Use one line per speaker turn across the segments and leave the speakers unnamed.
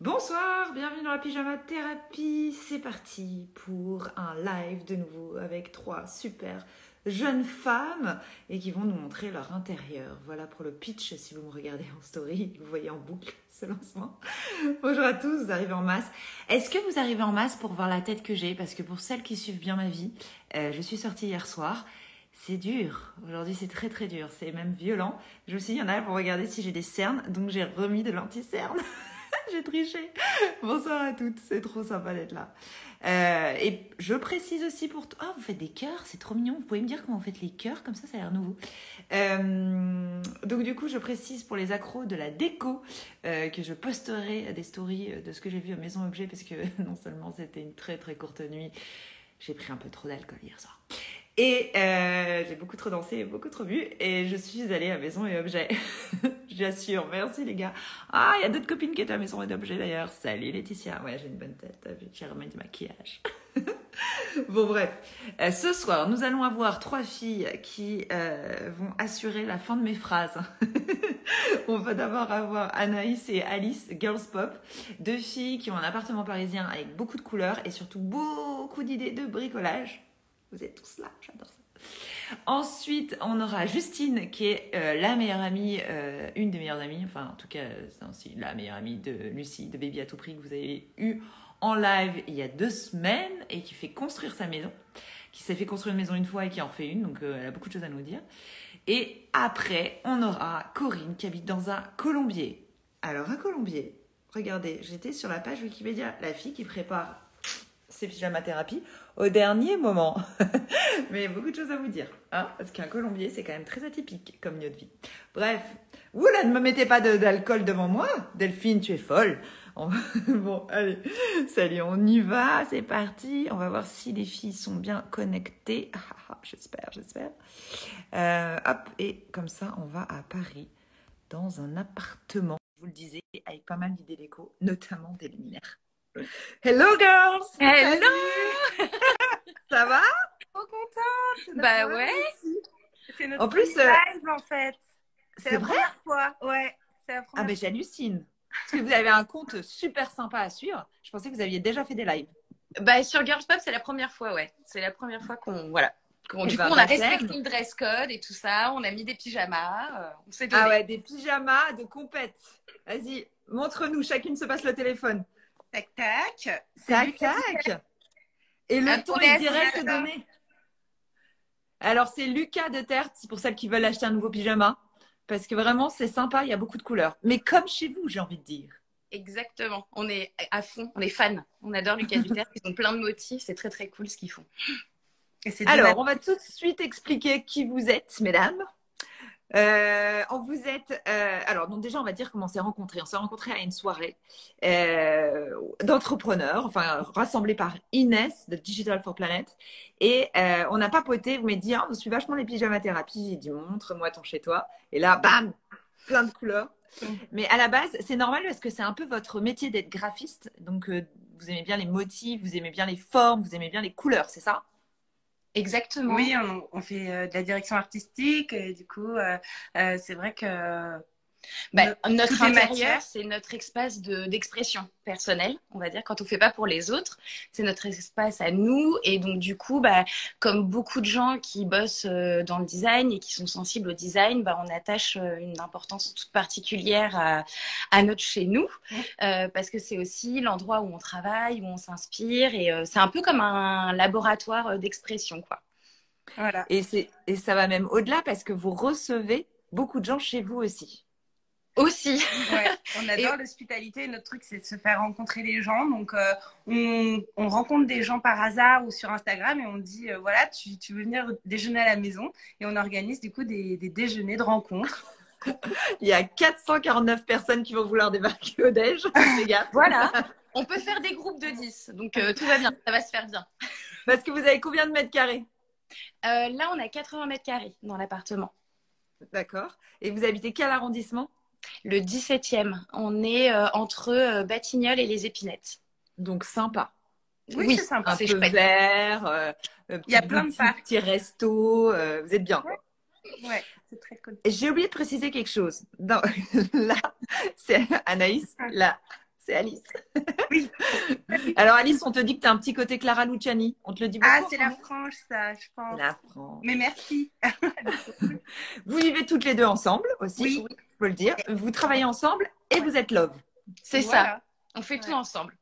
Bonsoir, bienvenue dans la pyjama thérapie. C'est parti pour un live de nouveau avec 3 super jeunes femmes et qui vont nous montrer leur intérieur. Voilà pour le pitch si vous me regardez en story, vous voyez en boucle ce lancement. Bonjour à tous, vous arrivez en masse. Est-ce que vous arrivez en masse pour voir la tête que j'ai? Parce que pour celles qui suivent bien ma vie, je suis sortie hier soir. C'est dur. Aujourd'hui, c'est très très dur. C'est même violent. Je me suis dit, il y en a pour regarder si j'ai des cernes. Donc, j'ai remis de l'anti-cerne. J'ai triché. Bonsoir à toutes. C'est trop sympa d'être là. Et je précise aussi pour... Ah, vous faites des cœurs. C'est trop mignon. Vous pouvez me dire comment vous faites les cœurs? Comme ça a l'air nouveau. Donc, du coup, je précise pour les accros de la déco que je posterai des stories de ce que j'ai vu à Maison Objet parce que non seulement c'était une très très courte nuit, j'ai pris un peu trop d'alcool hier soir. Et j'ai beaucoup trop dansé et beaucoup trop bu. Et je suis allée à Maison et Objet. J'assure, merci les gars. Ah, il y a d'autres copines qui étaient à Maison et Objet d'ailleurs. Salut Laetitia. Ouais, j'ai une bonne tête. J'ai remis du maquillage. Bon, bref. Ce soir, nous allons avoir 3 filles qui vont assurer la fin de mes phrases. On va d'abord avoir Anaïs et Alice, Girls Pop. 2 filles qui ont un appartement parisien avec beaucoup de couleurs et surtout beaucoup d'idées de bricolage. Vous êtes tous là, j'adore ça. Ensuite, on aura Justine, qui est la meilleure amie, une des meilleures amies, enfin en tout cas, c'est aussi la meilleure amie de Lucie, de Baby à tout prix, que vous avez eu en live il y a 2 semaines et qui fait construire sa maison, qui s'est fait construire une maison une fois et qui en refait une, donc elle a beaucoup de choses à nous dire. Et après, on aura Corinne, qui habite dans un colombier. Alors, un colombier, regardez, j'étais sur la page Wikipédia, la fille qui prépare ses pyjama thérapie au dernier moment. Mais beaucoup de choses à vous dire, hein, parce qu'un colombier, c'est quand même très atypique comme lieu de vie. Bref, vous là, ne me mettez pas d'alcool devant moi. Delphine, tu es folle. Bon, allez, salut, on y va, c'est parti. On va voir si les filles sont bien connectées. J'espère. Hop, et comme ça, on va à Paris, dans un appartement, je vous le disais, avec pas mal d'idées déco, notamment des luminaires. Hello girls!
Hello!
Ça va?
Trop contente! Bah ouais! C'est notre
En plus,
live en fait.
C'est
la
vrai?
première fois. Ouais, c'est la
Ah
première
ben j'hallucine. Parce que vous avez un compte super sympa à suivre. Je pensais que vous aviez déjà fait des lives.
Bah sur Girls Pop, c'est la première fois, ouais. C'est la première fois qu'on voilà. Du coup, on a respecté le dress code et tout ça. On a mis des pyjamas. On s'est donné.
Ah ouais, des pyjamas de compète. Vas-y, montre-nous. Chacune se passe le téléphone.
Tac tac.
Tac tac. Et le ton est direct donné. Alors c'est Lucas de Terre, c'est pour celles qui veulent acheter un nouveau pyjama. Parce que vraiment, c'est sympa, il y a beaucoup de couleurs. Mais comme chez vous, j'ai envie de dire.
Exactement. On est à fond, on est fans. On adore Lucas Duterre. Ils ont plein de motifs. C'est très très cool ce qu'ils font.
Alors, on va tout de suite expliquer qui vous êtes, mesdames. Alors, donc déjà, on va dire comment on s'est rencontrés. On s'est rencontrés à une soirée d'entrepreneurs, enfin rassemblés par Inès de Digital for Planet. Et on a papoté. Vous m'avez dit, on suit vachement les pyjama thérapies. J'ai dit, montre-moi ton chez toi. Et là, bam, plein de couleurs. Mais à la base, c'est normal parce que c'est un peu votre métier d'être graphiste. Donc, vous aimez bien les motifs, vous aimez bien les formes, vous aimez bien les couleurs, c'est ça?
Exactement. Oui, on fait de la direction artistique et du coup, c'est vrai que notre intérieur, c'est notre espace d'expression personnelle, on va dire, quand on ne fait pas pour les autres. C'est notre espace à nous et donc du coup, comme beaucoup de gens qui bossent dans le design et qui sont sensibles au design, on attache une importance toute particulière à notre chez nous parce que c'est aussi l'endroit où on travaille, où on s'inspire et c'est un peu comme un laboratoire d'expression, quoi.
Voilà. Et ça va même au-delà parce que vous recevez beaucoup de gens chez vous aussi.
Aussi. Ouais, on adore l'hospitalité. Notre truc, c'est de se faire rencontrer les gens. Donc, on rencontre des gens par hasard ou sur Instagram et on dit, voilà, tu veux venir déjeuner à la maison. Et on organise du coup des déjeuners de rencontres.
Il y a 449 personnes qui vont vouloir débarquer au déj. Les gars.
Voilà. On peut faire des groupes de 10. Donc, tout va bien. Ça va se faire bien.
Parce que vous avez combien de mètres carrés?
Là, on a 80 mètres carrés dans l'appartement.
D'accord. Et vous habitez quel arrondissement?
Le 17e. On est entre Batignolles et les Épinettes.
Donc sympa.
Oui, c'est sympa.
Un peu vert,
il y a plein de parcs.
Petits restos. Vous êtes bien, quoi.
Ouais, c'est très cool.
J'ai oublié de préciser quelque chose. Là, c'est Anaïs, là, C'est Alice.
Oui.
Alors Alice, on te dit que tu as un petit côté Clara Luciani. On te le dit beaucoup.
Ah, c'est la frange, ça, je pense.
La frange.
Mais merci.
Vous vivez toutes les deux ensemble aussi,
oui.
Il faut le dire. Vous travaillez ensemble et vous êtes love.
C'est ça. On fait tout ensemble.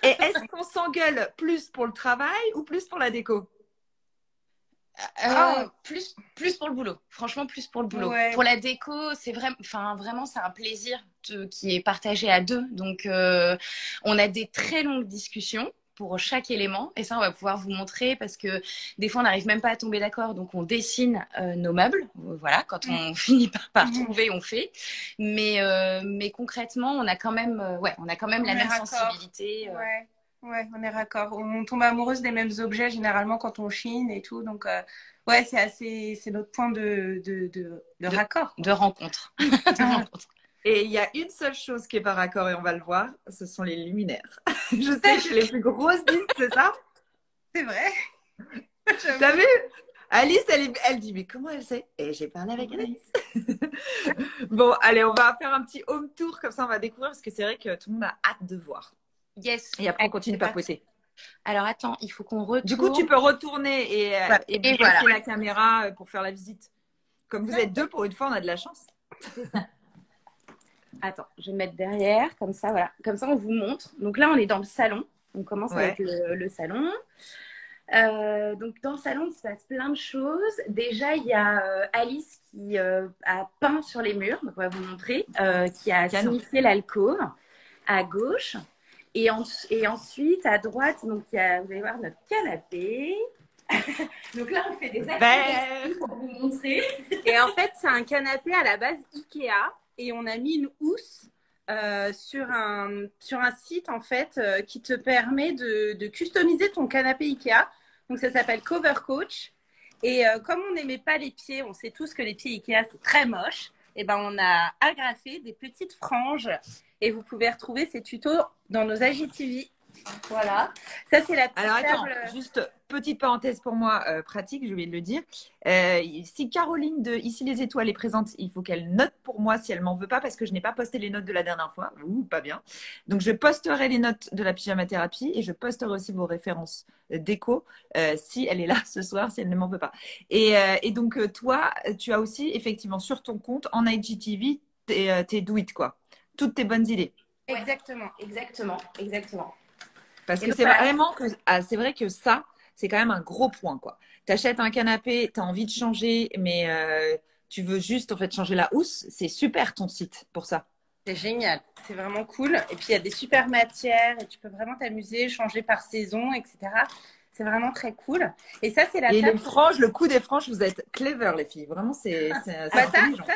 Et est-ce qu'on s'engueule plus pour le travail ou plus pour la déco?
Plus pour le boulot. Franchement, plus pour le boulot. Pour la déco, c'est vraiment, c'est un plaisir qui est partagé à deux. Donc, on a des très longues discussions pour chaque élément. Et ça, on va pouvoir vous montrer parce que des fois, on n'arrive même pas à tomber d'accord. Donc, on dessine nos meubles. Voilà, quand on finit par trouver, on fait. Mais concrètement, on a quand même, la même sensibilité.
Ouais, on est raccord. On tombe amoureuse des mêmes objets généralement quand on chine et tout. Donc, c'est notre point de raccord.
De rencontre.
Et il y a une seule chose qui est pas raccord et on va le voir, ce sont les luminaires. Je sais que les plus grosses disent, c'est ça?
C'est vrai.
T'as vu? Alice, elle dit, mais comment elle sait? Et j'ai parlé avec Alice. Bon, allez, on va faire un petit home tour, comme ça on va découvrir, parce que c'est vrai que tout le monde a hâte de voir.
Yes.
Et après, on continue de papoter.
Alors, attends, il faut qu'on retourne.
Du coup, tu peux retourner et placer la caméra pour faire la visite. Comme vous êtes deux, pour une fois, on a de la chance.
C'est ça. Attends, je vais me mettre derrière, comme ça, voilà. Comme ça, on vous montre. Donc là, on est dans le salon. On commence avec le salon. Donc, dans le salon, il se passe plein de choses. Déjà, il y a Alice qui a peint sur les murs. Donc, on va vous montrer. Qui a signifié l'alcôve à gauche. Et ensuite, à droite, donc, vous allez voir notre canapé. Donc là, on fait des activités pour vous montrer.
Et en fait, c'est un canapé à la base Ikea. Et on a mis une housse sur un site, en fait, qui te permet de customiser ton canapé Ikea. Donc, ça s'appelle Cover Coach. Et comme on n'aimait pas les pieds, on sait tous que les pieds Ikea, c'est très moche. Et ben, on a agrafé des petites franges. Et vous pouvez retrouver ces tutos dans nos IGTV. Voilà. Ça, c'est la petite
Alors, attends,
table.
juste petite parenthèse pour moi, pratique, je vais le dire. Si Caroline de Ici les Étoiles est présente, il faut qu'elle note pour moi si elle m'en veut pas, parce que je n'ai pas posté les notes de la dernière fois. Ouh, pas bien. Donc, je posterai les notes de la pyjama thérapie et je posterai aussi vos références déco si elle est là ce soir, si elle ne m'en veut pas. Et donc, toi, tu as aussi, effectivement, sur ton compte, en IGTV, tes do it, quoi. Toutes tes bonnes idées.
Exactement.
Parce que c'est vraiment que c'est vrai que ça, c'est quand même un gros point, quoi. T'achètes un canapé, t'as envie de changer, mais tu veux juste en fait changer la housse. C'est super ton site pour ça.
C'est génial, c'est vraiment cool. Et puis il y a des super matières et tu peux vraiment t'amuser, changer par saison, etc. C'est vraiment très cool. Et ça, c'est la table.
Et les franges, le coup des franges, vous êtes clever, les filles. Vraiment, c'est
ça,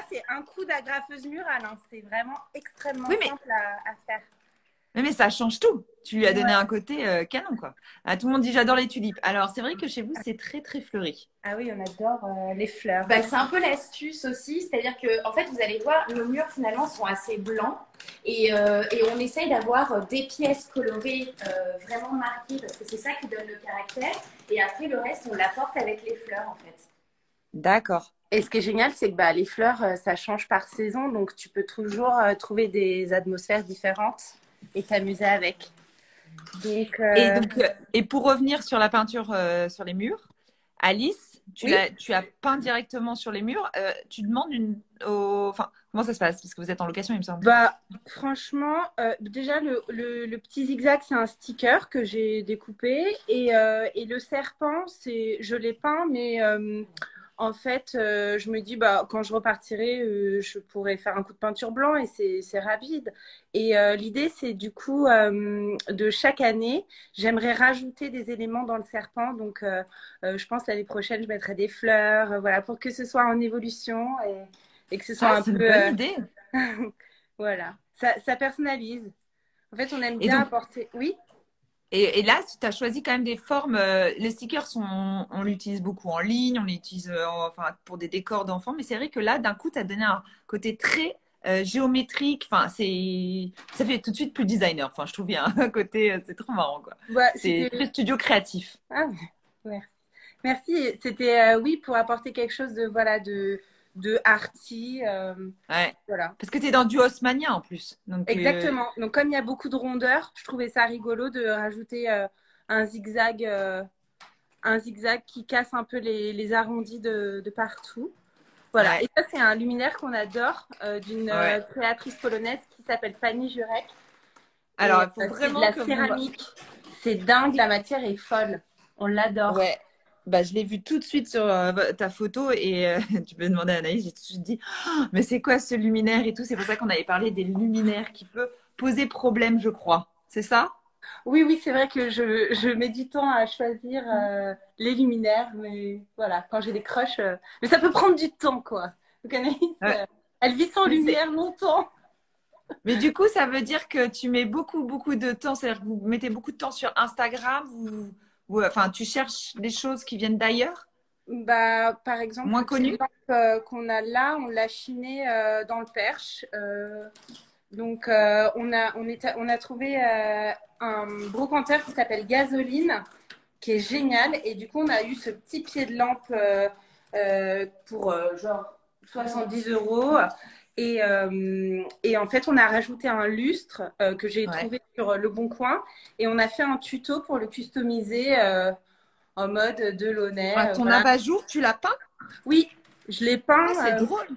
c'est un coup d'agrafeuse murale. Hein. C'est vraiment extrêmement simple à faire.
Mais ça change tout. Tu lui as donné un côté canon, quoi. Ah, tout le monde dit j'adore les tulipes. Alors, c'est vrai que chez vous, c'est très, très fleuri.
Ah oui, on adore les fleurs.
Bah, c'est un peu l'astuce aussi. C'est-à-dire que, en fait, vous allez voir, nos murs, finalement, sont assez blancs. Et on essaye d'avoir des pièces colorées vraiment marquées parce que c'est ça qui donne le caractère. Et après, le reste, on l'apporte avec les fleurs, en fait.
D'accord.
Et ce qui est génial, c'est que les fleurs, ça change par saison. Donc, tu peux toujours trouver des atmosphères différentes et t'amuser avec. Donc,
et pour revenir sur la peinture sur les murs, Alice, tu as peint directement sur les murs. Tu demandes enfin, comment ça se passe? Parce que vous êtes en location, il me semble.
Franchement, déjà, le petit zigzag, c'est un sticker que j'ai découpé. Et le serpent, je l'ai peint, mais en fait, je me dis, quand je repartirai, je pourrais faire un coup de peinture blanc et c'est rapide. Et l'idée, c'est du coup, de chaque année, j'aimerais rajouter des éléments dans le serpent. Donc, je pense l'année prochaine, je mettrai des fleurs, voilà, pour que ce soit en évolution et que ce soit un peu…
C'est une bonne idée.
Voilà, ça personnalise. En fait, on aime bien apporter… Oui.
Et là, tu as choisi quand même des formes. Les stickers, on l'utilise beaucoup en ligne, on l'utilise pour des décors d'enfants. Mais c'est vrai que là, d'un coup, tu as donné un côté très géométrique. Enfin, ça fait tout de suite plus designer. Enfin, je trouve bien un côté, c'est trop marrant, quoi. C'est très studio créatif.
Ah, merci. C'était, pour apporter quelque chose de de arty.
Ouais.
Voilà.
Parce que tu es dans du Haussmannien en plus. Donc,
Exactement. Donc, comme il y a beaucoup de rondeurs, je trouvais ça rigolo de rajouter un zigzag qui casse un peu les arrondis de partout. Voilà.
Ouais.
Et ça, c'est un luminaire qu'on adore d'une créatrice polonaise qui s'appelle Fanny Jurek.
Alors, il faut vraiment
c'est de la céramique. C'est dingue, la matière est folle. On l'adore.
Ouais. Bah, je l'ai vu tout de suite sur ta photo et tu peux demander à Anaïs, j'ai tout de suite dit oh, mais c'est quoi ce luminaire et tout. C'est pour ça qu'on avait parlé des luminaires qui peuvent poser problème, je crois. C'est ça?
Oui, c'est vrai que je mets du temps à choisir les luminaires, mais voilà, quand j'ai des crushs, mais ça peut prendre du temps, quoi. Donc Anaïs, elle vit sans lumière longtemps.
Mais du coup, ça veut dire que tu mets beaucoup de temps, c'est-à-dire que vous mettez beaucoup de temps sur Instagram, enfin, tu cherches des choses qui viennent d'ailleurs?
Bah, par exemple,
moins connues
qu'on a là, on l'a chiné dans le Perche. Donc, on a trouvé un brocanteur qui s'appelle Gasoline, qui est génial. Et du coup, on a eu ce petit pied de lampe pour genre 70 €. Et en fait, on a rajouté un lustre que j'ai trouvé sur Le Bon Coin. Et on a fait un tuto pour le customiser en mode Delaunay.
Ton abat-jour, tu l'as peint?
Oui, je l'ai peint.
C'est drôle.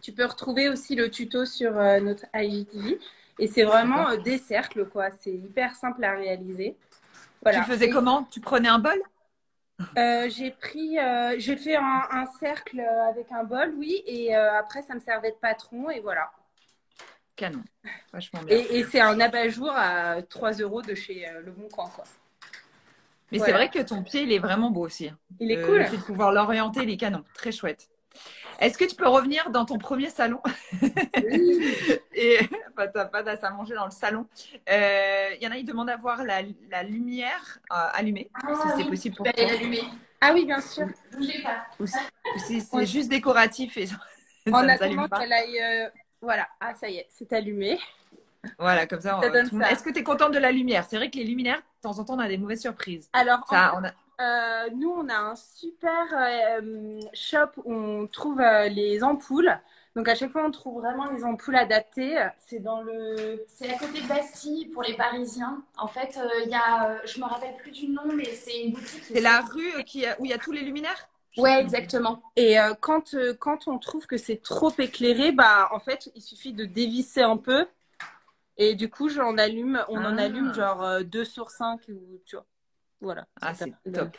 Tu peux retrouver aussi le tuto sur notre IGTV. Et c'est vraiment des cercles, quoi. C'est hyper simple à réaliser. Voilà.
Tu faisais comment? Tu prenais un bol?
J'ai fait un cercle avec un bol, oui. Et après, ça me servait de patron. Et voilà.
Canon. Vachement bien.
Et c'est un abat-jour à 3 € de chez Le Bon Coin, quoi.
Mais c'est vrai que ton pied, il est vraiment beau aussi.
Il est cool.
Le fait de pouvoir l'orienter, il est canon. Très chouette. Est-ce que tu peux revenir dans ton premier salon? Et enfin, tu n'as pas d'as à manger dans le salon. Il y en a, ils demandent à voir la lumière allumée, si c'est possible pour toi.
Ah oui, bien sûr. Bougez pas.
Ou si c'est juste décoratif et ça
en
ne s'allume
attendant
pas.
qu'elle aille. Voilà. Ah, ça y est, c'est allumé.
Voilà, comme ça. Est-ce que tu es contente de la lumière? C'est vrai que les luminaires, de temps en temps, on a des mauvaises surprises.
Alors, nous, on a un super shop où on trouve les ampoules. Donc, à chaque fois, on trouve vraiment les ampoules adaptées. C'est
C'est à côté de Bastille pour les Parisiens. En fait, il y a, je me rappelle plus du nom, mais c'est une boutique.
C'est la rue où il y a tous les luminaires?
Ouais, exactement.
Et quand on trouve que c'est trop éclairé, bah, en fait, il suffit de dévisser un peu. Et du coup, on en allume genre 2 sur 5. Ou, tu vois. Voilà.
Ah, c'est top.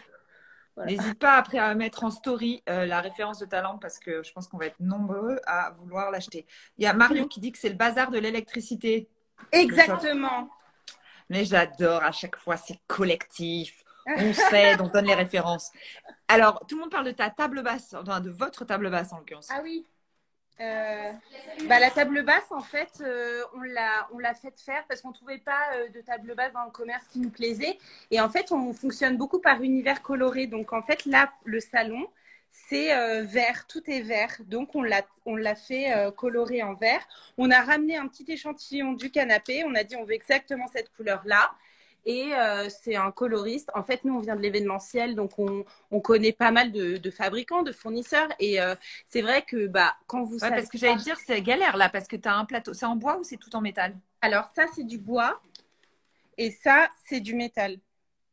Voilà. N'hésite pas après à mettre en story la référence de ta lampe parce que je pense qu'on va être nombreux à vouloir l'acheter. Il y a Marion qui dit que c'est le bazar de l'électricité.
Exactement.
Mais j'adore, à chaque fois, c'est collectif. On s'aide, on donne les références. Alors, tout le monde parle de ta table basse, enfin, de votre table basse en l'occurrence.
Ah oui. La table basse, en fait, on l'a fait faire parce qu'on ne trouvait pas de table basse dans le commerce qui nous plaisait. Et en fait, on fonctionne beaucoup par univers coloré. Donc, en fait, là, le salon, c'est vert. Tout est vert. Donc, on l'a fait colorer en vert. On a ramené un petit échantillon du canapé. On a dit, on veut exactement cette couleur-là. Et c'est un coloriste. En fait, nous, on vient de l'événementiel, donc on connaît pas mal de fabricants, de fournisseurs. Et c'est vrai que quand vous savez…
Parce que j'allais dire, c'est galère là, parce que tu as un plateau. C'est en bois ou c'est tout en métal?
Alors, ça, c'est du bois. Et ça, c'est du métal.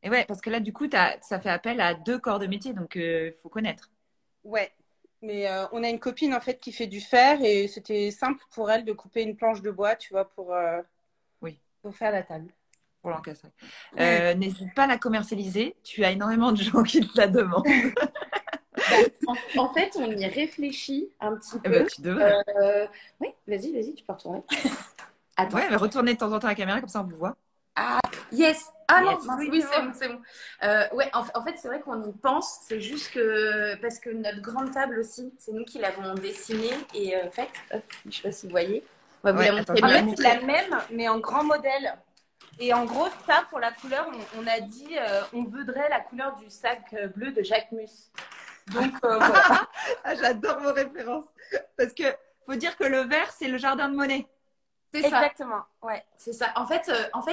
Et ouais, parce que là, du coup, ça fait appel à 2 corps de métier, donc il faut connaître.
Ouais. Mais on a une copine, en fait, qui fait du fer. Et c'était simple pour elle de couper une planche de bois, tu vois, pour faire la table.
Pour l'encastrer. N'hésite pas à la commercialiser. Tu as énormément de gens qui te la demandent.
En fait, on y réfléchit un petit peu.
Tu devrais.
Oui, vas-y, tu peux retourner.
Attends. Ouais, mais retournez de temps en temps la caméra, comme ça on vous voit.
Ah, yes. Ah
yes.
Non, oui, c'est bon. Ouais, en fait, c'est vrai qu'on y pense. C'est juste que parce que notre grande table aussi, c'est nous qui l'avons dessinée et faite. Hop, je ne sais pas si vous voyez. On va vous la montrer.
En fait, c'est la même, mais en grand modèle. Et en gros, ça, pour la couleur, on a dit, on voudrait la couleur du sac bleu de Jacques Mus. Donc, voilà.
J'adore vos références. Parce que faut dire que le vert, c'est le jardin de Monet.
C'est ça.
Exactement, ouais.
C'est ça. En fait,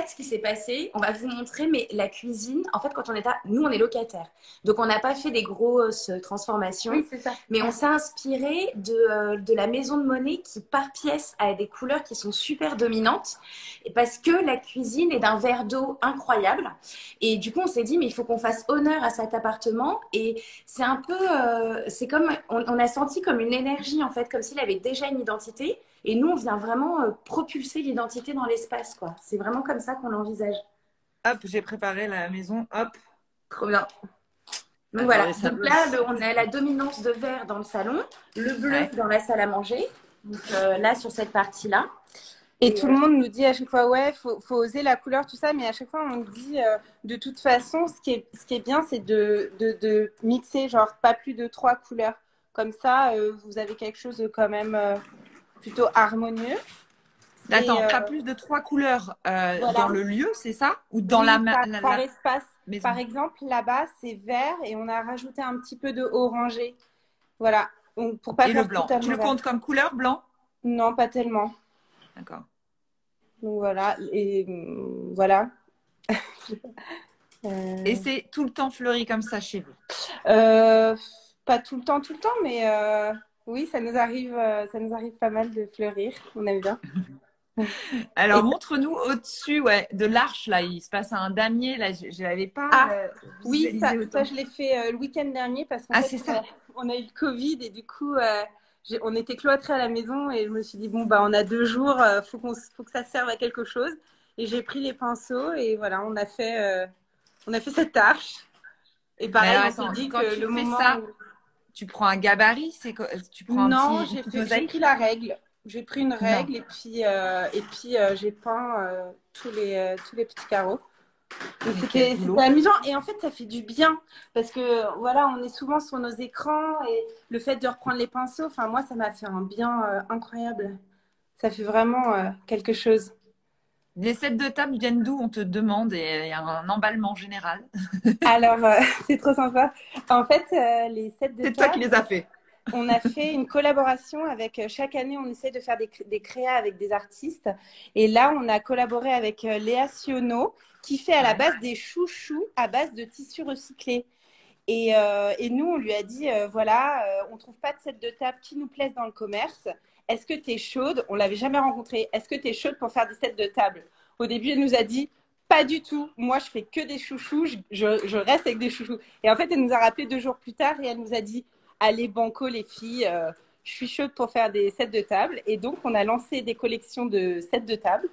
ce qui s'est passé, on va vous montrer, mais la cuisine, en fait, quand on est nous, on est locataires. Donc, on n'a pas fait des grosses transformations.
Oui, c'est ça.
Mais on s'est inspiré de la maison de Monet qui, par pièce, a des couleurs qui sont super dominantes. Et parce que la cuisine est d'un verre d'eau incroyable. Et du coup, on s'est dit, mais il faut qu'on fasse honneur à cet appartement. Et c'est un peu, c'est comme, on a senti comme une énergie, en fait, comme s'il avait déjà une identité. Et nous, on vient vraiment propulser l'identité dans l'espace, quoi. C'est vraiment comme ça qu'on l'envisage.
Hop, j'ai préparé la maison. Hop.
Trop bien. Donc voilà. Donc là, on a la dominance de vert dans le salon, le bleu dans la salle à manger. Donc là, sur cette partie-là.
Et tout le monde nous dit à chaque fois, ouais, faut oser la couleur, tout ça. Mais à chaque fois, on nous dit, de toute façon, ce qui est bien, c'est de mixer, genre, pas plus de 3 couleurs. Comme ça, vous avez quelque chose de quand même plutôt harmonieux.
Attends, pas plus de 3 couleurs voilà. Dans le lieu, c'est ça? Ou dans
par espace.
Maison.
Par exemple, là-bas, c'est vert et on a rajouté un petit peu de orangé. Voilà. Donc, pour pas
et
faire
le blanc. Tu le
vert.
comptes comme couleur blanc?
Non, pas tellement.
D'accord.
Donc voilà. Et voilà.
Et c'est tout le temps fleuri comme ça chez vous?
Pas tout le temps, mais oui, ça nous arrive pas mal de fleurir. On aime bien.
Alors, montre-nous au-dessus de l'arche, là. Il se passe un damier, là. Je n'avais pas
oui, ça, je l'ai fait le week-end dernier parce qu'en fait,
c'est ça.
On a eu le Covid et du coup, on était cloîtrés à la maison et je me suis dit, bon, bah, on a 2 jours, faut que ça serve à quelque chose. Et j'ai pris les pinceaux et voilà, on a fait cette arche. Et pareil, on s'est dit que le moment...
ça, tu prends un gabarit, tu prends
non, j'ai pris la règle. J'ai pris une règle et puis j'ai peint tous les petits carreaux. C'était amusant et en fait ça fait du bien parce que voilà, on est souvent sur nos écrans et le fait de reprendre les pinceaux, enfin moi ça m'a fait un bien incroyable. Ça fait vraiment quelque chose.
Les sets de table viennent d'où, on te demande, et il y a un emballement général.
Alors c'est trop sympa. En fait les sets de table,
c'est toi qui les as fait.
On a fait une collaboration avec, chaque année, on essaie de faire des créas avec des artistes. Et là, on a collaboré avec Léa Sionneau, qui fait à la base des chouchous à base de tissus recyclés. Et nous, on lui a dit, on ne trouve pas de set de table qui nous plaise dans le commerce. Est-ce que tu es chaude? On ne l'avait jamais rencontrée. Est-ce que tu es chaude pour faire des sets de table? Au début, elle nous a dit, pas du tout. Moi, je fais que des chouchous. Je reste avec des chouchous. Et en fait, elle nous a rappelé 2 jours plus tard et elle nous a dit, allez banco les filles, je suis chaude pour faire des sets de table. Et donc, on a lancé des collections de sets de table.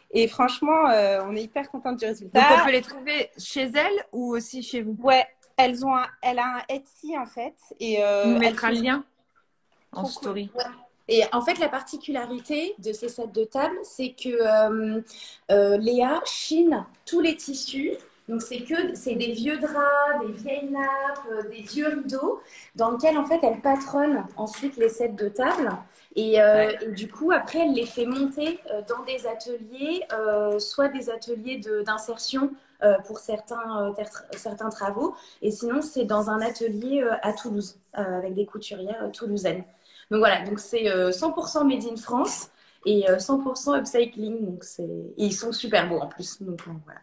Et franchement, on est hyper contente du résultat.
Donc, on peut les trouver chez elles ou aussi chez vous?
Ouais, elle a un Etsy en fait. Et,
on mettra le lien en story.
Ouais. Et en fait, la particularité de ces sets de table, c'est que Léa chine tous les tissus. Donc, c'est des vieux draps, des vieilles nappes, des vieux rideaux dans lesquels, en fait, elle patronne ensuite les sets de table. Et du coup, après, elle les fait monter dans des ateliers, soit des ateliers d'insertion pour certains travaux. Et sinon, c'est dans un atelier à Toulouse, avec des couturières toulousaines. Donc, voilà. Donc, c'est 100% made in France et 100% upcycling. Donc, et ils sont super beaux en plus. Donc, voilà.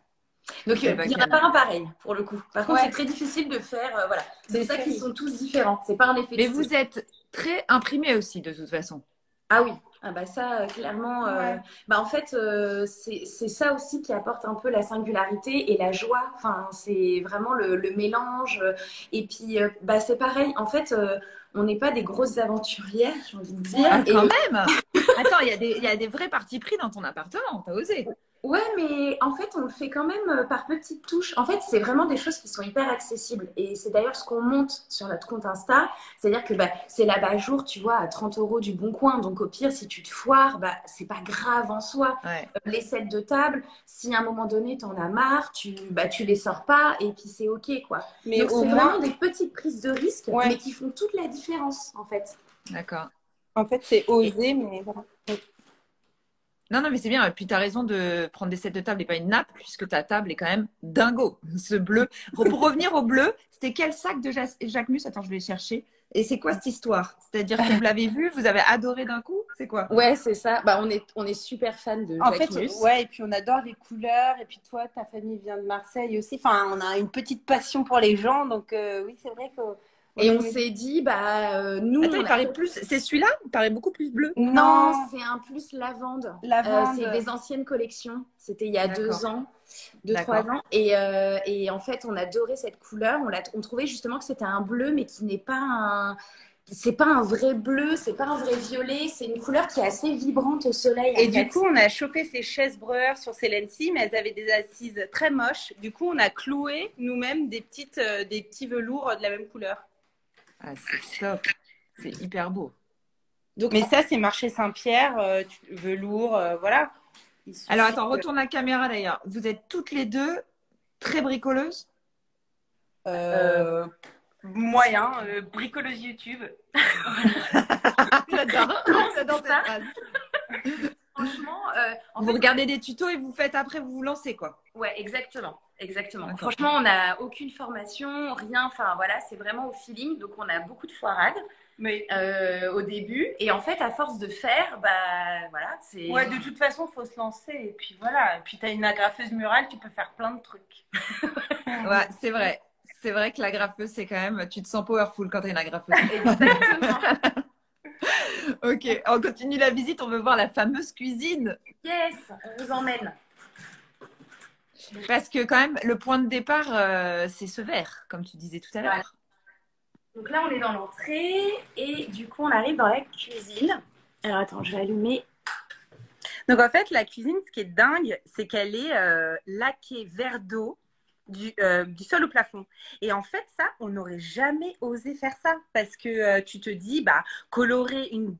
Donc, il n'y en a pas un pareil, pour le coup. Par contre, c'est très difficile de faire... voilà. C'est ça qu'ils sont tous différents. C'est pas un effet.
Mais vous êtes très imprimés aussi, de toute façon.
Ah oui. Ah bah ça, clairement... en fait, c'est ça aussi qui apporte un peu la singularité et la joie. Enfin, c'est vraiment le mélange. Et puis, c'est pareil. En fait... on n'est pas des grosses aventurières, j'ai envie de dire.
Ah, quand même. Attends, il y a des vrais partis pris dans ton appartement, t'as osé.
Ouais, mais en fait, on le fait quand même par petites touches. En fait, c'est vraiment des choses qui sont hyper accessibles. Et c'est d'ailleurs ce qu'on monte sur notre compte Insta. C'est-à-dire que c'est l'abat-jour, tu vois, à 30 € du Bon Coin. Donc, au pire, si tu te foires, c'est pas grave en soi.
Ouais.
Les sets de table, si à un moment donné, t'en as marre, tu les sors pas et puis c'est OK, quoi. Mais donc, c'est vraiment des petites prises de risque, mais qui font toute la différence, en fait.
D'accord.
En fait, c'est osé, mais voilà.
Non, mais c'est bien. Puis tu as raison de prendre des sets de table et pas une nappe, puisque ta table est quand même dingo. Ce bleu. Pour revenir au bleu, c'était quel sac de Jacquemus? Attends, je vais chercher. Et c'est quoi cette histoire? C'est-à-dire que vous l'avez vu, vous avez adoré d'un coup? C'est quoi?
Ouais, c'est ça. Bah, on est super fan de Jacquemus.
Ouais, et puis on adore les couleurs. Et puis toi, ta famille vient de Marseille aussi. Enfin, on a une petite passion pour les gens. Donc, oui, c'est vrai que.
Et on s'est dit, nous.
Attends, il paraît plus. C'est celui-là? Il paraît beaucoup plus bleu.
Non, c'est un plus lavande.
Lavande.
C'est des anciennes collections. C'était il y a 2 ans, 3 ans. Et en fait, on adorait cette couleur. On trouvait justement que c'était un bleu, mais qui n'est pas un. C'est pas un vrai bleu, c'est pas un vrai violet, c'est une couleur qui est assez vibrante au soleil.
Et du coup, on a chopé ces chaises breuer sur Celency, mais elles avaient des assises très moches. Du coup, on a cloué nous-mêmes des petits velours de la même couleur.
Ah, c'est top. C'est hyper beau.
Donc, mais ça, c'est marché Saint-Pierre, velours, voilà.
Alors, attends, retourne la caméra d'ailleurs. Vous êtes toutes les deux très bricoleuses?
Moyen, bricoleuse YouTube.
J'adore cette phrase.
Franchement,
vous regardez des tutos et vous faites après, vous vous lancez quoi.
Ouais, exactement. Franchement, on n'a aucune formation, rien. Enfin voilà, c'est vraiment au feeling. Donc on a beaucoup de foirades au début. Et en fait, à force de faire, voilà, c'est.
Ouais, de toute façon, faut se lancer. Et puis voilà. Et puis t'as une agrafeuse murale, tu peux faire plein de trucs.
Ouais, c'est vrai. C'est vrai que l'agrafeuse, c'est quand même. Tu te sens powerful quand t'as une agrafeuse.
Exactement.
Ok, on continue la visite. On veut voir la fameuse cuisine.
Yes, on vous emmène.
Parce que quand même, le point de départ, c'est ce verre, comme tu disais tout à l'heure.
Voilà. Donc là, on est dans l'entrée et du coup, on arrive dans la cuisine. Alors attends, je vais allumer.
Donc en fait, la cuisine, ce qui est dingue, c'est qu'elle est laquée vert d'eau. Du sol au plafond. Et en fait, ça, on n'aurait jamais osé faire ça parce que tu te dis, colorer une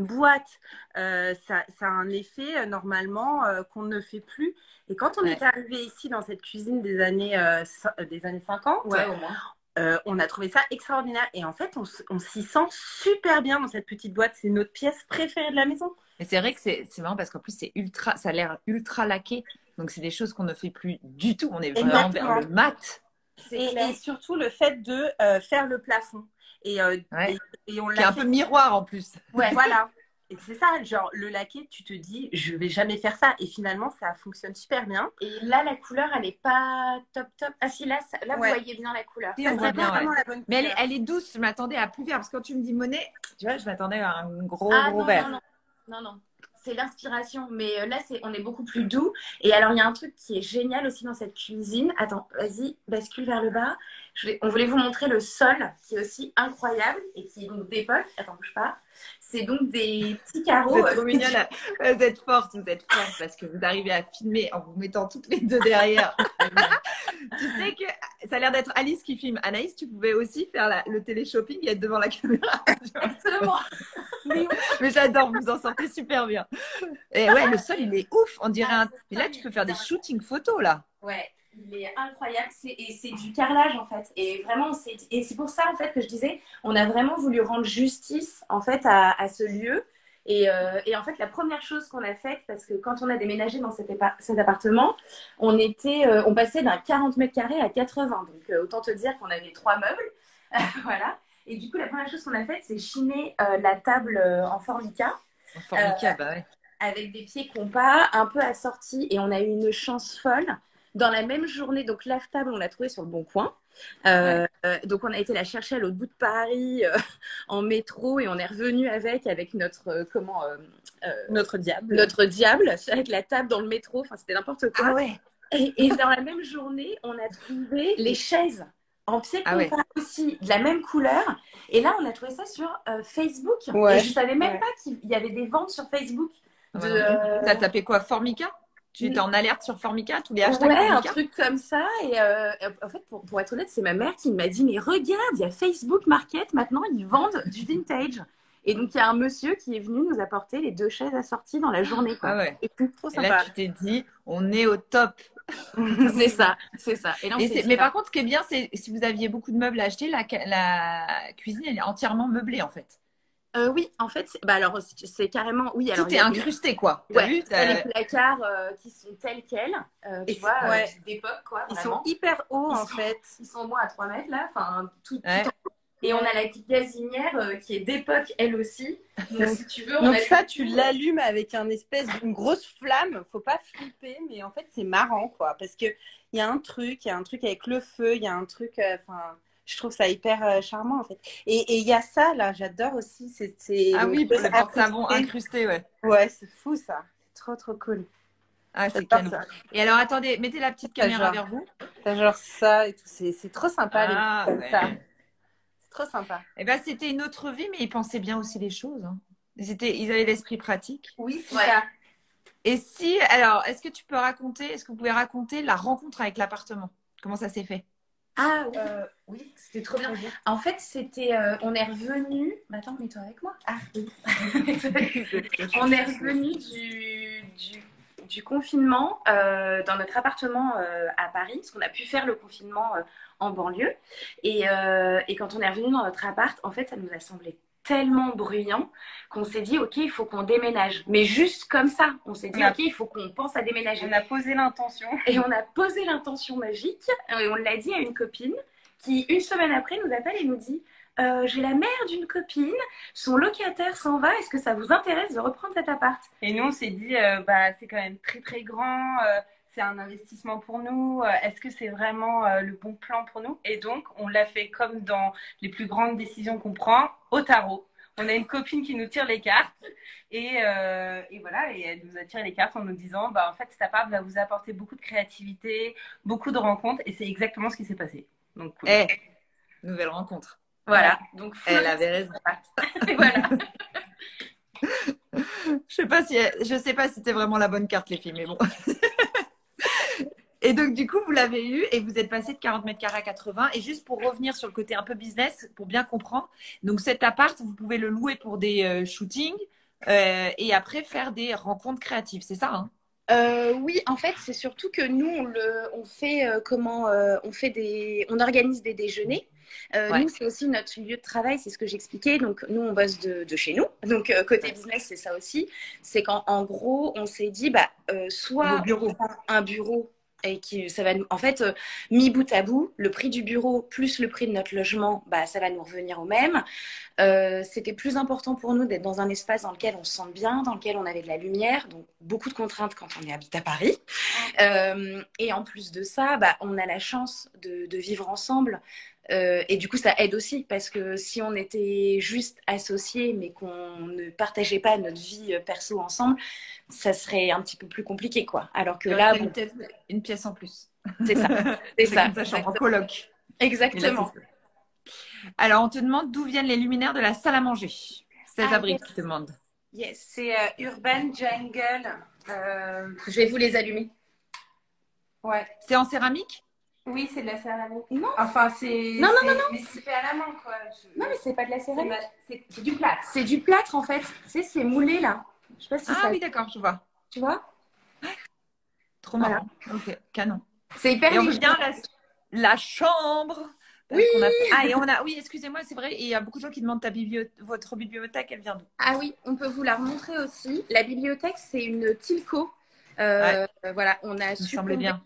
boîte, ça a un effet normalement qu'on ne fait plus. Et quand on est arrivé ici dans cette cuisine des années 50,
au moins.
on a trouvé ça extraordinaire. Et en fait, on s'y sent super bien dans cette petite boîte. C'est notre pièce préférée de la maison.
Mais c'est vrai que c'est marrant parce qu'en plus, ça a l'air ultra laqué. Donc, c'est des choses qu'on ne fait plus du tout. On est vraiment vers le mat.
Et surtout, le fait de faire le plafond. Et on
qui est un peu miroir en plus.
Ouais, voilà. Et c'est ça, genre le laqué, tu te dis, je vais jamais faire ça. Et finalement, ça fonctionne super bien.
Et là, la couleur, elle n'est pas top. Ah si, là vous voyez bien la couleur.
Oui, on voit bien, la bonne mais elle est douce. Je m'attendais à plus vert. Parce que quand tu me dis Monet, tu vois, je m'attendais à un gros verre.
Non. C'est l'inspiration, mais là, on est beaucoup plus doux. Et alors, il y a un truc qui est génial aussi dans cette cuisine. Attends, vas-y, bascule vers le bas. On voulait vous montrer le sol, qui est aussi incroyable et qui est donc d'époque. Attends, bouge pas. C'est donc des petits carreaux.
Vous êtes trop mignonne. Vous êtes forte parce que vous arrivez à filmer en vous mettant toutes les deux derrière. Tu sais que ça a l'air d'être Alice qui filme. Anaïs, tu pouvais aussi faire le télé-shopping et être devant la caméra.
Exactement.
Mais j'adore, vous en sortez super bien. Et ouais, le sol, il est ouf. On dirait Et là, tu peux faire des shootings photos, là.
Ouais, il est incroyable. Et c'est du carrelage, en fait. Et vraiment, c'est pour ça, en fait, que je disais, on a vraiment voulu rendre justice, en fait, à ce lieu. Et en fait, la première chose qu'on a faite, parce que quand on a déménagé dans cet appartement, on passait d'un 40 mètres carrés à 80. Donc, autant te dire qu'on avait 3 meubles. Voilà. Et du coup, la première chose qu'on a faite, c'est chiner la table en formica.
En formica, ouais.
Avec des pieds compas, un peu assortis. Et on a eu une chance folle. Dans la même journée, donc la table, on l'a trouvée sur le Bon Coin. Donc, on a été la chercher à l'autre bout de Paris en métro et on est revenu avec notre
notre diable.
Notre diable, avec la table dans le métro. Enfin, c'était n'importe quoi.
Ah ouais.
Et dans la même journée, on a trouvé les chaises en pied compas aussi, de la même couleur. Et là, on a trouvé ça sur Facebook.
Ouais.
Et je savais même pas qu'il y avait des ventes sur Facebook.
T'as tapé quoi, Formica? Tu étais en alerte sur Formica, tous les hashtags
Formica?
un
truc comme ça. Et en fait, pour être honnête, c'est ma mère qui m'a dit, mais regarde, il y a Facebook Market, maintenant, ils vendent du vintage. Et donc, il y a un monsieur qui est venu nous apporter les 2 chaises assorties dans la journée. Quoi.
Ah ouais.
Et c'est trop sympa.
Et là, tu t'es dit, on est au top.
C'est ça. Et non,
mais par contre, ce qui est bien, c'est si vous aviez beaucoup de meubles à acheter, la cuisine, elle est entièrement meublée, en fait.
Oui, en fait, alors c'est carrément
Tout est incrusté, quoi.
T'as vu, les placards qui sont tels quels, tu vois, d'époque, quoi.
Ils sont hyper hauts,
en fait. Ils sont au moins à 3 mètres, là. Enfin, tout en haut. Et on a la petite gazinière qui est d'époque, elle aussi.
Donc, si tu veux, donc ça, tu l'allumes avec une grosse flamme. Faut pas flipper, mais en fait, c'est marrant, quoi. Parce qu'il y a un truc avec le feu, il y a un truc... je trouve ça hyper charmant, en fait. Et il y a ça, là, j'adore aussi.
Ah oui, pour le porte-savon incrusté, ouais.
Ouais, c'est fou, ça. C'est trop, trop cool.
Ah, c'est canon. Et alors, attendez, mettez la petite caméra vers vous.
T'as genre ça et tout. C'est trop sympa, les trucs comme ça. Trop sympa.
Eh ben, c'était une autre vie, mais ils pensaient bien aussi les choses. Hein. Ils avaient l'esprit pratique.
Oui, c'est ça.
Et si, alors, est-ce que vous pouvez raconter la rencontre avec l'appartement? Comment ça s'est fait?
Ah oui, oui, c'était trop bien. En fait, on est revenu. Attends, mets-toi avec moi. Ah oui. On est revenu du confinement dans notre appartement à Paris, parce qu'on a pu faire le confinement en banlieue. Et quand on est revenu dans notre appart, en fait, ça nous a semblé tellement bruyant qu'on s'est dit, OK, il faut qu'on déménage. Mais juste comme ça, on s'est dit, OK, il faut qu'on pense à déménager.
On a posé l'intention.
Et on a posé l'intention magique, et on l'a dit à une copine qui, une semaine après, nous appelle et nous dit, j'ai la mère d'une copine, son locataire s'en va, est-ce que ça vous intéresse de reprendre cet appart?
Et nous, on s'est dit, c'est quand même très, très grand, c'est un investissement pour nous, est-ce que c'est vraiment le bon plan pour nous? Et donc, on l'a fait comme dans les plus grandes décisions qu'on prend, au tarot. On a une copine qui nous tire les cartes et voilà, et elle nous a tiré les cartes en nous disant, en fait, cet appart va vous apporter beaucoup de créativité, beaucoup de rencontres, et c'est exactement ce qui s'est passé. Donc, cool.
Nouvelle rencontre.
Voilà, donc
elle avait raison.
Voilà.
Je sais pas si c'était vraiment la bonne carte, les filles, mais bon. Et donc, du coup, vous l'avez eu et vous êtes passé de 40 mètres carrés à 80. Et juste pour revenir sur le côté un peu business, pour bien comprendre, donc cet appart, vous pouvez le louer pour des shootings et après faire des rencontres créatives, c'est ça, hein?
Oui, en fait, c'est surtout que nous, on organise des déjeuners.
Ouais.
Nous, c'est aussi notre lieu de travail, c'est ce que j'expliquais. Donc, nous, on bosse de chez nous. Donc, côté business, c'est ça aussi. C'est qu'en gros, on s'est dit, soit on prend un bureau et ça va nous, en fait, mis bout à bout, le prix du bureau plus le prix de notre logement, ça va nous revenir au même. C'était plus important pour nous d'être dans un espace dans lequel on se sente bien, dans lequel on avait de la lumière, donc beaucoup de contraintes quand on habite à Paris. Et en plus de ça, on a la chance de vivre ensemble. Et du coup, ça aide aussi parce que si on était juste associés mais qu'on ne partageait pas notre vie perso ensemble, ça serait un petit peu plus compliqué, quoi. Alors que là,
une pièce en plus.
C'est ça. C'est ça.
Sa chambre en coloc.
Exactement.
Alors, on te demande d'où viennent les luminaires de la salle à manger. 16 avril,
yes.
qui te demande.
Yes, c'est Urban Jungle.
Je vais vous les allumer.
Ouais.
C'est en céramique?
Oui, c'est de la céramique.
Non.
Enfin, c'est.
Non.
Mais c'est fait à la main, quoi.
Non, mais c'est pas de la céramique.
C'est du plâtre.
C'est du plâtre, en fait. Tu sais, c'est moulé, là. Je sais pas si
oui, d'accord, je vois.
Tu vois?
Trop marrant. Voilà. Ok, canon.
C'est hyper
Et on veut bien la chambre.
Oui.
Oui, excusez-moi, c'est vrai. Et il y a beaucoup de gens qui demandent votre bibliothèque, elle vient d'où?
Ah oui, on peut vous la remontrer aussi. La bibliothèque, c'est une Tilco. Voilà, on a
su. Ça me semblait bien.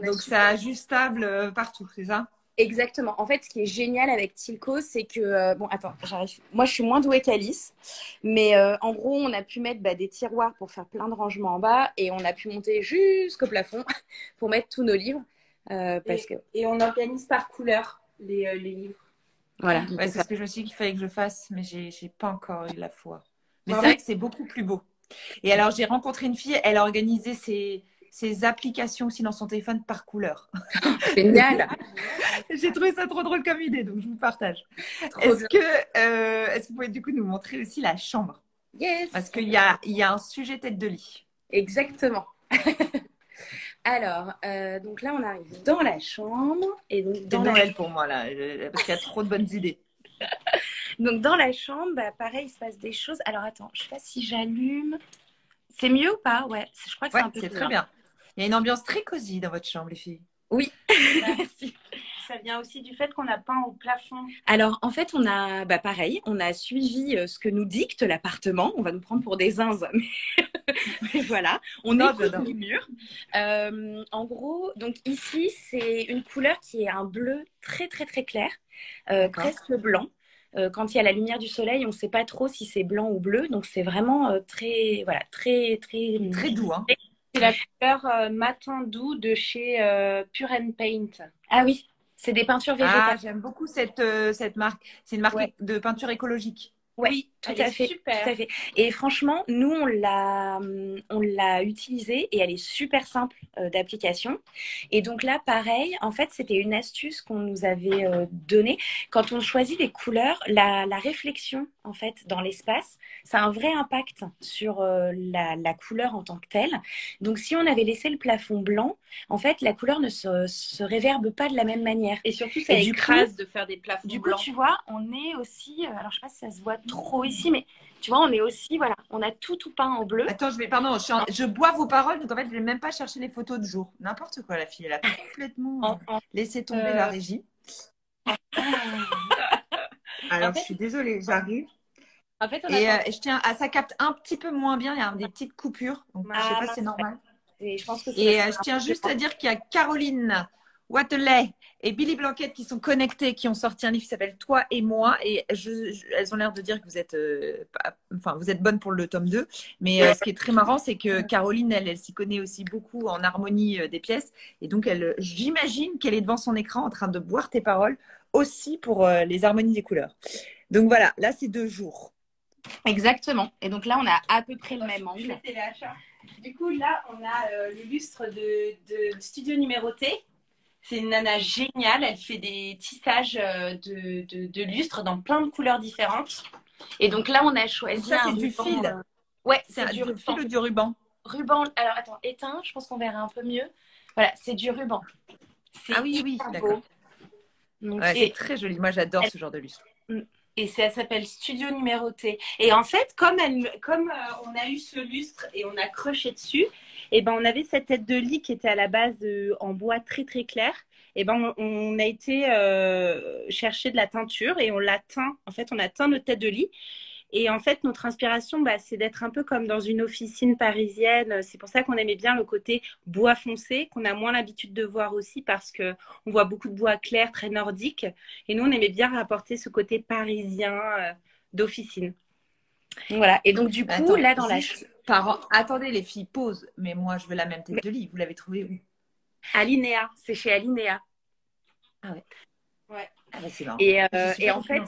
Donc, c'est ajustable partout, c'est ça?
Exactement. En fait, ce qui est génial avec Tilco, c'est que... attends, j'arrive. Moi, je suis moins douée qu'Alice. Mais en gros, on a pu mettre des tiroirs pour faire plein de rangements en bas. Et on a pu monter jusqu'au plafond pour mettre tous nos livres.
Et on organise par couleur les livres.
Voilà.
Ouais, c'est ce que je me suis dit qu'il fallait que je fasse. Mais j'ai pas encore eu la foi. Mais c'est vrai que c'est beaucoup plus beau. Et alors, j'ai rencontré une fille. Elle a organisé ses applications aussi dans son téléphone par couleur.
Génial.
J'ai trouvé ça trop drôle comme idée, donc je vous partage. Est-ce que vous pouvez du coup nous montrer aussi la chambre?
Yes.
Parce qu'il y a un sujet tête de lit.
Exactement. Alors, donc là, on arrive dans la chambre. Et donc,
c'est Noël pour moi, là, parce qu'il y a trop de bonnes idées.
Donc, dans la chambre, pareil, il se passe des choses. Alors, attends, je ne sais pas si j'allume. C'est mieux ou pas? Ouais, je crois que c'est un peu
c'est très bien. Il y a une ambiance très cosy dans votre chambre, les filles.
Oui, merci.
ça vient aussi du fait qu'on a peint au plafond.
Alors, en fait, on a, pareil, on a suivi ce que nous dicte l'appartement. On va nous prendre pour des zinzes, mais voilà, on écoute les murs. En gros, donc ici, c'est une couleur qui est un bleu très, très, très clair, presque blanc. Quand il y a la lumière du soleil, on ne sait pas trop si c'est blanc ou bleu. Donc, c'est vraiment très, voilà, très, très,
très doux. Hein.
C'est la couleur matin doux de chez Pure and Paint.
Ah oui, c'est des peintures végétales.
Ah, j'aime beaucoup cette marque. C'est une marque de peinture écologique.
Ouais, oui, tout à fait, super. Tout à fait. Et franchement, nous, on l'a utilisée et elle est super simple d'application. Et donc là, pareil, en fait, c'était une astuce qu'on nous avait donnée. Quand on choisit des couleurs, la réflexion, en fait, dans l'espace, ça a un vrai impact sur la couleur en tant que telle. Donc, si on avait laissé le plafond blanc, en fait, la couleur ne se réverbe pas de la même manière.
Et surtout, ça écrase de faire des plafonds blancs.
Du coup, tu vois, on est aussi... alors, je sais pas si ça se voit trop ici, mais tu vois, on est aussi, voilà, on a tout peint en bleu.
Attends, je bois vos paroles, donc en fait, je vais même pas chercher les photos de jour. N'importe quoi, la fille, elle a complètement laissé tomber la régie. Alors, en fait, je suis désolée, j'arrive. En fait, je tiens à ça capte un petit peu moins bien, il y a des petites coupures, donc je sais pas si c'est normal.
Et
je tiens juste à dire qu'il y a Caroline Watelet et Billy Blanquette qui sont connectés, qui ont sorti un livre qui s'appelle Toi et moi. Et elles ont l'air de dire que vous êtes, vous êtes bonne pour le tome 2. Mais ce qui est très marrant, c'est que Caroline, elle s'y connaît aussi beaucoup en harmonie des pièces. Et donc, j'imagine qu'elle est devant son écran en train de boire tes paroles aussi pour les harmonies des couleurs. Donc voilà, là, c'est 2 jours.
Exactement. Et donc là, on a à peu près le même angle.
Du coup, là, on a le lustre de Studio Numéroté. C'est une nana géniale. Elle fait des tissages de lustres dans plein de couleurs différentes.
Et donc là, on a choisi
ça, c'est du fil.
Ouais,
c'est du fil ou du ruban?
Ruban. Alors, attends, éteins. Je pense qu'on verra un peu mieux. Voilà, c'est du ruban.
Ah oui, d'accord. C'est très joli. Moi, j'adore ce genre de lustre.
Et ça s'appelle Studio Numéroté. Et en fait, comme on a eu ce lustre et on a croché dessus, et ben on avait cette tête de lit qui était à la base en bois très très clair. Et ben on a été chercher de la teinture et on l'a teint. En fait, on a teint notre tête de lit. Et en fait, notre inspiration, c'est d'être un peu comme dans une officine parisienne. C'est pour ça qu'on aimait bien le côté bois foncé, qu'on a moins l'habitude de voir aussi parce qu'on voit beaucoup de bois clair, très nordique. Et nous, on aimait bien rapporter ce côté parisien d'officine.
Voilà. Et donc, du coup, là, dans la...
Attendez, les filles, pause. Mais moi, je veux la même tête de lit. Vous l'avez trouvée où?
Alinéa. C'est chez Alinéa.
Ah ouais.
Ouais.
Ah bah, c'est marrant.
Et en fait,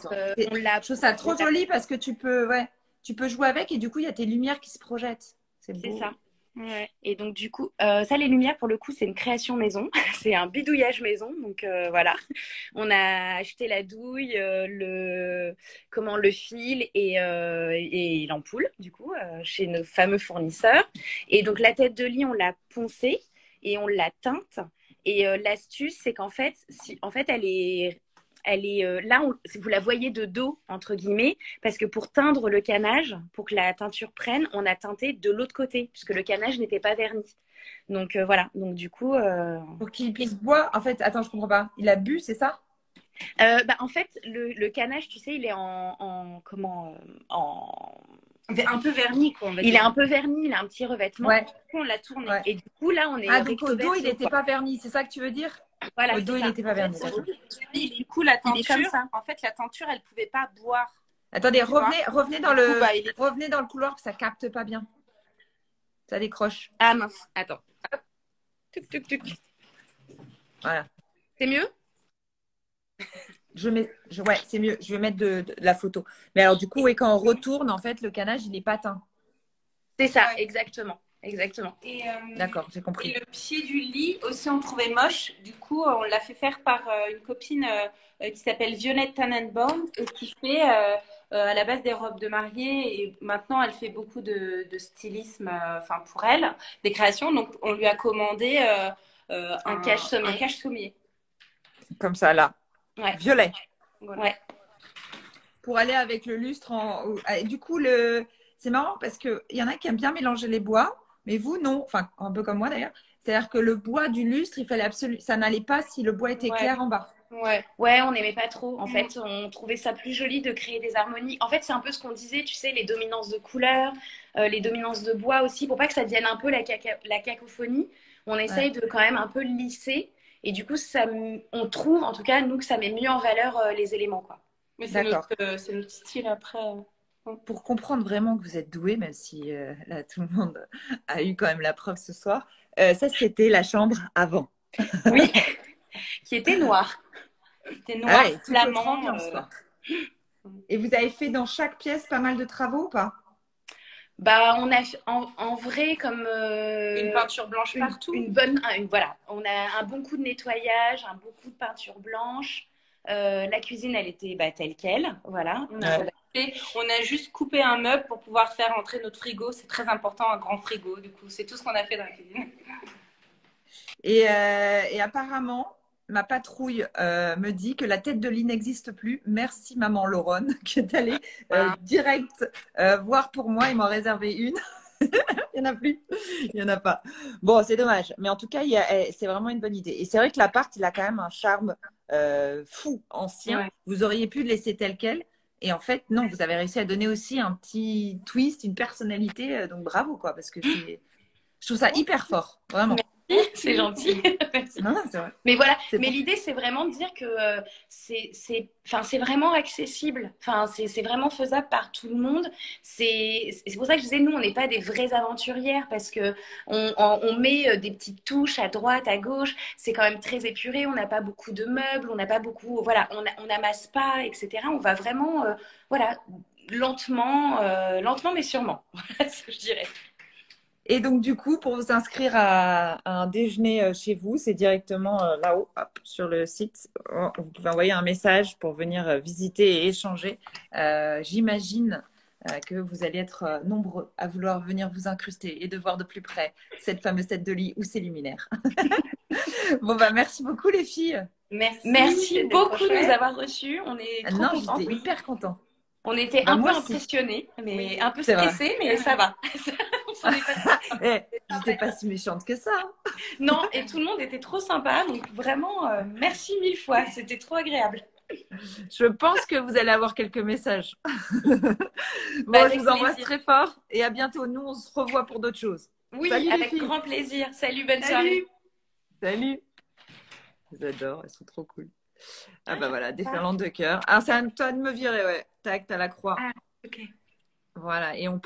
on l'a. Je trouve ça trop joli parce que tu peux jouer avec et du coup il y a tes lumières qui se projettent. C'est
ça. Ouais. Et donc du coup, ça les lumières pour le coup c'est une création maison, c'est un bidouillage maison. Donc voilà, on a acheté la douille, le fil et l'ampoule du coup chez nos fameux fournisseurs. Et donc la tête de lit on l'a poncée et on l'a teinte. Et l'astuce, c'est qu'en fait, elle est là, vous la voyez de dos, entre guillemets, parce que pour teindre le canage, pour que la teinture prenne, on a teinté de l'autre côté, puisque le canage n'était pas verni. Donc voilà, donc du coup...
Pour qu'il puisse boire, en fait, attends, je comprends pas. Il a bu, c'est ça?
En fait, le canage, tu sais, il est un
peu verni, quoi.
Il est un peu verni, il a un petit revêtement.
Ouais.
Du coup, on l'a tourné. Ouais. Et du coup, là, on est.
Donc au dos, il n'était pas verni, c'est ça que tu veux dire?
Voilà.
Au dos, il n'était pas verni.
Du coup, la teinture, en fait, la teinture, elle ne pouvait pas boire.
Attendez, revenez dans le couloir, que ça capte pas bien. Ça décroche.
Ah mince, attends. Hop. Tuc, tuc, tuc.
Voilà.
C'est mieux?
Ouais, c'est mieux. Je vais mettre de la photo. Mais alors, du coup, quand on retourne, en fait, le canage, il n'est pas teint.
C'est ça, exactement.
D'accord, j'ai compris.
Et le pied du lit aussi, on trouvait moche. Du coup, on l'a fait faire par une copine qui s'appelle Violette Tannenbaum et qui fait à la base des robes de mariée. Et maintenant, elle fait beaucoup de stylisme pour elle, des créations. Donc, on lui a commandé un cache-sommier.
Comme ça, là.
Ouais.
Violet.
Voilà. Ouais.
Pour aller avec le lustre. Du coup, c'est marrant parce qu'il y en a qui aiment bien mélanger les bois. Mais vous, non. Enfin, un peu comme moi d'ailleurs. C'est-à-dire que le bois du lustre, il fallait absolument, ça n'allait pas si le bois était clair en bas.
Ouais, on n'aimait pas trop. En fait, on trouvait ça plus joli de créer des harmonies. En fait, c'est un peu ce qu'on disait, tu sais, les dominances de couleurs, les dominances de bois aussi, pour pas que ça devienne un peu la cacophonie. On essaye de quand même un peu lisser. Et du coup, on trouve, en tout cas, nous, que ça met mieux en valeur les éléments, quoi.
Mais c'est notre style après.
Pour comprendre vraiment que vous êtes doué, même si là, tout le monde a eu quand même la preuve ce soir, ça, c'était la chambre avant.
Oui, qui était noire.
C'était noir,
flamand. Ambiance, quoi. Et vous avez fait dans chaque pièce pas mal de travaux ou pas?
Bah, on a en vrai comme
une peinture blanche partout.
Voilà, on a un bon coup de nettoyage, un bon coup de peinture blanche. La cuisine, elle était telle quelle, voilà.
On a juste coupé un meuble pour pouvoir faire entrer notre frigo. C'est très important, un grand frigo. Du coup, c'est tout ce qu'on a fait dans la cuisine.
Et apparemment, ma patrouille me dit que la tête de lit n'existe plus. Merci maman Lauronne qui est allée direct voir pour moi et m'en réserver une. Il n'y en a plus. Il n'y en a pas. Bon, c'est dommage. Mais en tout cas, c'est vraiment une bonne idée. Et c'est vrai que l'appart, il a quand même un charme fou, ancien. Ouais. Vous auriez pu le laisser tel quel. Et en fait, non, vous avez réussi à donner aussi un petit twist, une personnalité. Donc bravo, quoi. Parce que je trouve ça hyper fort. Vraiment.
C'est gentil.
Non, c'est vrai.
Mais voilà, mais l'idée, c'est vraiment de dire que c'est vraiment accessible. Enfin, c'est vraiment faisable par tout le monde. C'est pour ça que je disais, nous, on n'est pas des vraies aventurières parce que on met des petites touches à droite, à gauche. C'est quand même très épuré. On n'a pas beaucoup de meubles. On n'a pas beaucoup. Voilà, on n'amasse pas, etc. On va vraiment, voilà, lentement mais sûrement. Voilà ce que je dirais.
Et donc, du coup, pour vous inscrire à un déjeuner chez vous, c'est directement là-haut, sur le site. Vous pouvez envoyer un message pour venir visiter et échanger. J'imagine que vous allez être nombreux à vouloir venir vous incruster et de voir de plus près cette fameuse tête de lit ou ces luminaires. Bon, merci beaucoup les filles.
Merci beaucoup de nous avoir reçus. On est trop contents.
J'étais hyper content.
On était un peu impressionnés, mais un peu stressés, mais ça va.
J'étais pas si méchante que ça.
Non, et tout le monde était trop sympa. Donc vraiment, merci 1000 fois. C'était trop agréable.
Je pense que vous allez avoir quelques messages. Je vous embrasse très fort et à bientôt. Nous, on se revoit pour d'autres choses.
Oui, salut, avec grand plaisir. Salut, bonne soirée.
Salut. J'adore, elles sont trop cool. Ah bah voilà, déferlante de cœur. Alors c'est à toi de me virer, ouais. Tac, t'as la croix.
Ah, ok.
Voilà, et on